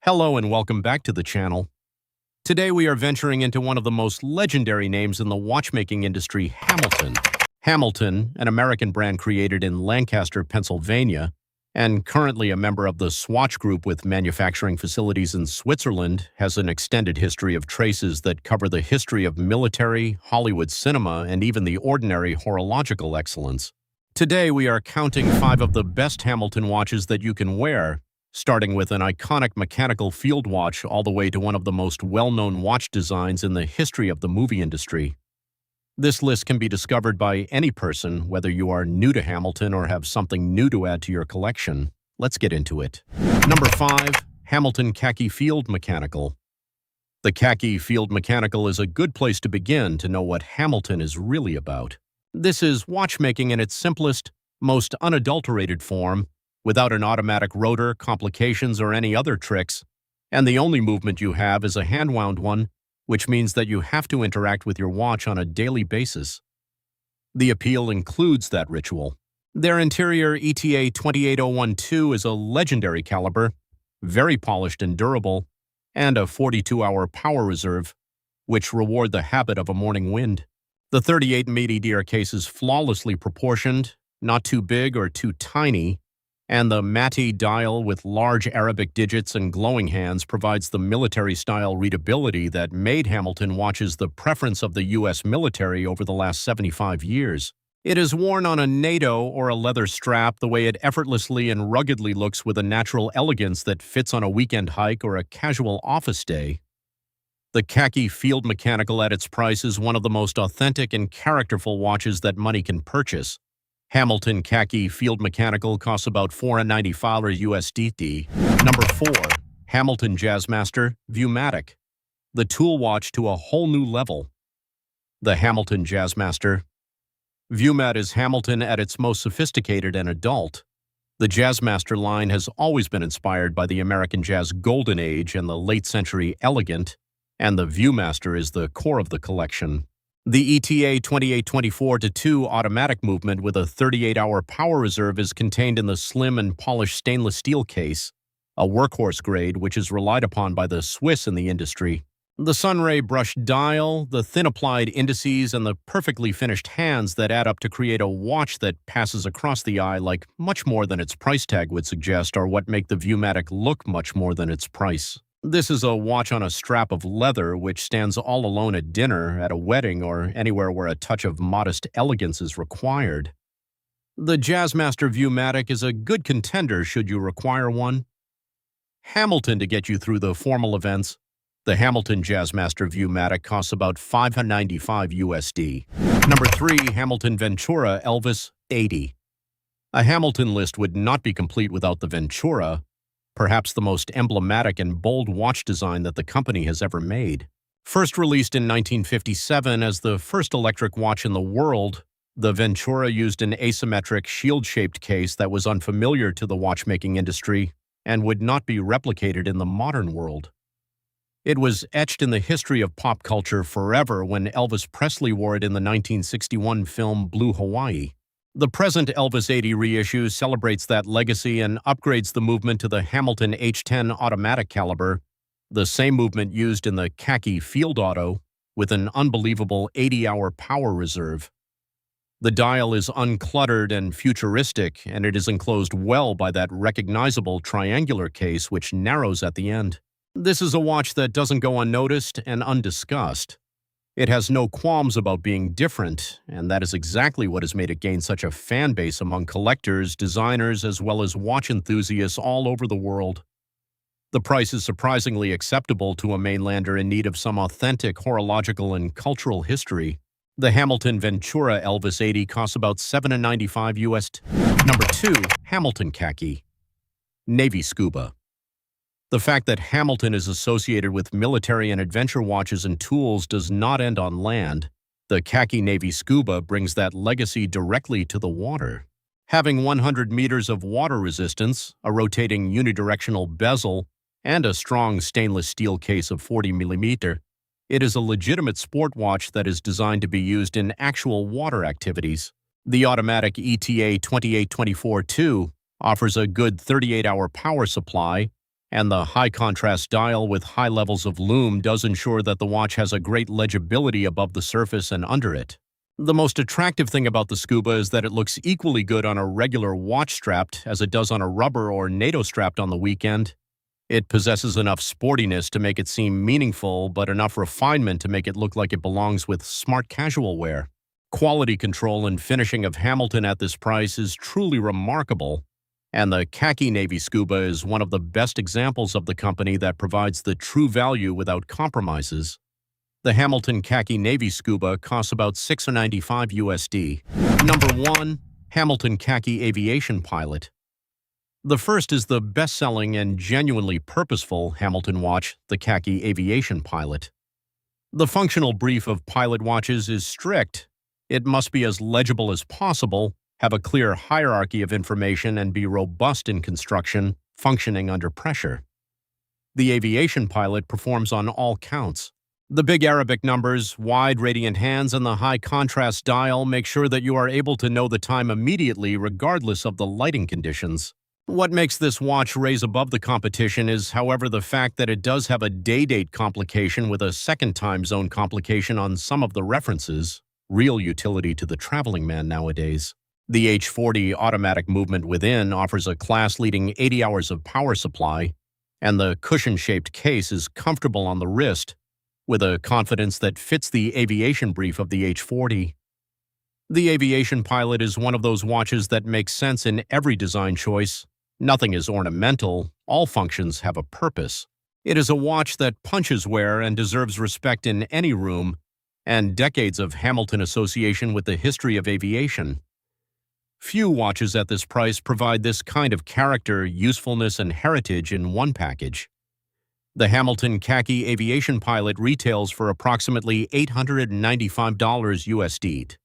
Hello and welcome back to the channel. Today we are venturing into one of the most legendary names in the watchmaking industry, Hamilton. Hamilton, an American brand created in Lancaster, Pennsylvania, and currently a member of the Swatch Group with manufacturing facilities in Switzerland, has an extended history of traces that cover the history of military, Hollywood cinema, and even the ordinary horological excellence. Today we are counting 5 of the best Hamilton watches that you can wear, starting with an iconic mechanical field watch all the way to one of the most well-known watch designs in the history of the movie industry. This list can be discovered by any person, whether you are new to Hamilton or have something new to add to your collection. Let's get into it. Number 5. Hamilton Khaki Field Mechanical. The Khaki Field Mechanical is a good place to begin to know what Hamilton is really about. This is watchmaking in its simplest, most unadulterated form, without an automatic rotor, complications, or any other tricks, and the only movement you have is a hand-wound one, which means that you have to interact with your watch on a daily basis. The appeal includes that ritual. Their interior ETA 28012 is a legendary caliber, very polished and durable, and a 42-hour power reserve, which reward the habit of a morning wind. The 38mm DR case is flawlessly proportioned, not too big or too tiny, and the matte dial with large Arabic digits and glowing hands provides the military-style readability that made Hamilton watches the preference of the U.S. military over the last 75 years. It is worn on a NATO or a leather strap the way it effortlessly and ruggedly looks with a natural elegance that fits on a weekend hike or a casual office day. The Khaki Field Mechanical at its price is one of the most authentic and characterful watches that money can purchase. Hamilton Khaki Field Mechanical costs about $495 USD. Number 4. Hamilton Jazzmaster Viewmatic. The tool watch to a whole new level. The Hamilton Jazzmaster Viewmat is Hamilton at its most sophisticated and adult. The Jazzmaster line has always been inspired by the American jazz golden age and the late-century elegant, and the Viewmaster is the core of the collection. The ETA 2824-2 automatic movement with a 38-hour power reserve is contained in the slim and polished stainless steel case, a workhorse grade which is relied upon by the Swiss in the industry. The sunray brushed dial, the thin applied indices, and the perfectly finished hands that add up to create a watch that passes across the eye like much more than its price tag would suggest are what make the Viewmatic look much more than its price. This is a watch on a strap of leather which stands all alone at dinner, at a wedding, or anywhere where a touch of modest elegance is required. The Jazzmaster Viewmatic is a good contender should you require one. Hamilton to get you through the formal events. The Hamilton Jazzmaster Viewmatic costs about $595 USD. Number 3. Hamilton Ventura Elvis80. A Hamilton list would not be complete without the Ventura, perhaps the most emblematic and bold watch design that the company has ever made. First released in 1957 as the first electric watch in the world, the Ventura used an asymmetric, shield-shaped case that was unfamiliar to the watchmaking industry and would not be replicated in the modern world. It was etched in the history of pop culture forever when Elvis Presley wore it in the 1961 film Blue Hawaii. The present Elvis80 reissue celebrates that legacy and upgrades the movement to the Hamilton H10 automatic caliber, the same movement used in the Khaki Field Auto, with an unbelievable 80-hour power reserve. The dial is uncluttered and futuristic, and it is enclosed well by that recognizable triangular case which narrows at the end. This is a watch that doesn't go unnoticed and undiscussed. It has no qualms about being different, and that is exactly what has made it gain such a fan base among collectors, designers, as well as watch enthusiasts all over the world. The price is surprisingly acceptable to a mainlander in need of some authentic horological and cultural history. The Hamilton Ventura Elvis80 costs about $795 USD. Number 2. Hamilton Khaki Navy Scuba. The fact that Hamilton is associated with military and adventure watches and tools does not end on land. The Khaki Navy Scuba brings that legacy directly to the water. Having 100 meters of water resistance, a rotating unidirectional bezel, and a strong stainless steel case of 40mm, it is a legitimate sport watch that is designed to be used in actual water activities. The automatic ETA 2824-2 offers a good 38-hour power supply And the high-contrast dial with high levels of lume does ensure that the watch has a great legibility above the surface and under it. The most attractive thing about the Scuba is that it looks equally good on a regular watch strapped as it does on a rubber or NATO strapped on the weekend. It possesses enough sportiness to make it seem meaningful, but enough refinement to make it look like it belongs with smart casual wear. Quality control and finishing of Hamilton at this price is truly remarkable, and the Khaki Navy Scuba is one of the best examples of the company that provides the true value without compromises. The Hamilton Khaki Navy Scuba costs about $695 USD. Number 1. Hamilton Khaki Aviation Pilot. The first is the best-selling and genuinely purposeful Hamilton watch, the Khaki Aviation Pilot. The functional brief of pilot watches is strict. It must be as legible as possible, have a clear hierarchy of information, and be robust in construction, functioning under pressure. The Aviation Pilot performs on all counts. The big Arabic numbers, wide radiant hands, and the high-contrast dial make sure that you are able to know the time immediately regardless of the lighting conditions. What makes this watch raise above the competition is, however, the fact that it does have a day-date complication with a second time zone complication on some of the references, real utility to the traveling man nowadays. The H40 automatic movement within offers a class-leading 80 hours of power supply, and the cushion-shaped case is comfortable on the wrist, with a confidence that fits the aviation brief of the H40. The Aviation Pilot is one of those watches that makes sense in every design choice. Nothing is ornamental, all functions have a purpose. It is a watch that punches wear and deserves respect in any room, and decades of Hamilton association with the history of aviation. Few watches at this price provide this kind of character, usefulness, and heritage in one package. The Hamilton Khaki Aviation Pilot retails for approximately $895 USD.